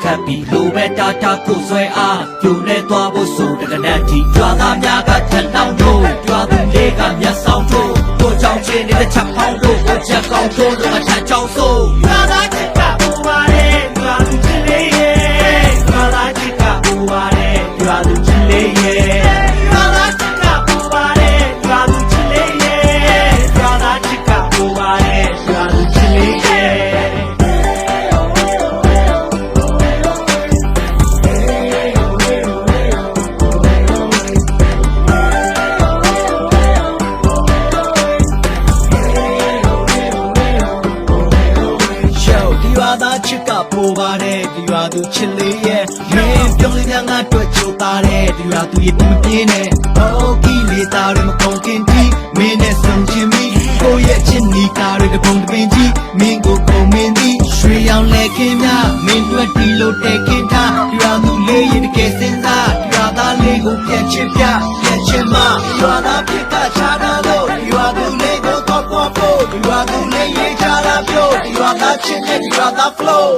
happy လိုပဲတာတာကိုဆွဲအားပြိုလဲသွားဖို့ဆိုတကနတ်တီကြွာသားများကထက်လောင်းတို့ကြွာသူလေးကမျက်စောင်းတို့ကိုကြောင်ချင်းနေတဲ့ချက်ပေါင်းတို့ကိုချက်ကောင်းတို့ကထက်ချောင်းဆိုကြွာသားချစ်ကပူပါလေကြွာသူချစ်လေးရဲ့ကြွာသားချစ်ကပူပါလေကြွာသူချစ်လေးရဲ့ကြွာသားချစ်ကပူပါလေကြွာသူချစ်လေးရဲ့ကြွာသားချစ်ကပူပါလေကြွာသူချစ်လေးရဲ့ချစ်ကပိုပါတယ်ဒီရွာသူချစ်လေးရဲ့မင်းပြုံးလေးများငါတွေ့ချိုးသားတယ်ဒီရွာသူရဲ့မပြင်းနဲ့ဟောကီလေးသားတွေမကုန်ခင်တီးမင်းနဲ့ဆုံချင်ပြီကိုရဲ့ချစ်နီကားတွေတပုံတပင်ကြီးမင်းကိုကုန်မင်းသည်ရွှေရောင်လက်ခင်းများမင်းတို့တီလို့တဲ့ခင်ထားဒီရွာသူလေးရဲ့တကယ်စင်စားဒီရွာသားလေးကိုပြန်ချစ်ပြန်ချစ်မရွာသားဖြစ်ကချားတာလို့ဒီရွာသူလေးကိုတော့ပေါ်ဖို့ဒီရွာသူလေးရေးချတာပြောဒီရွာသားချစ်နဲ့ဒီရွာသား flow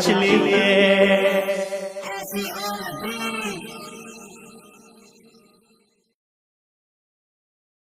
chili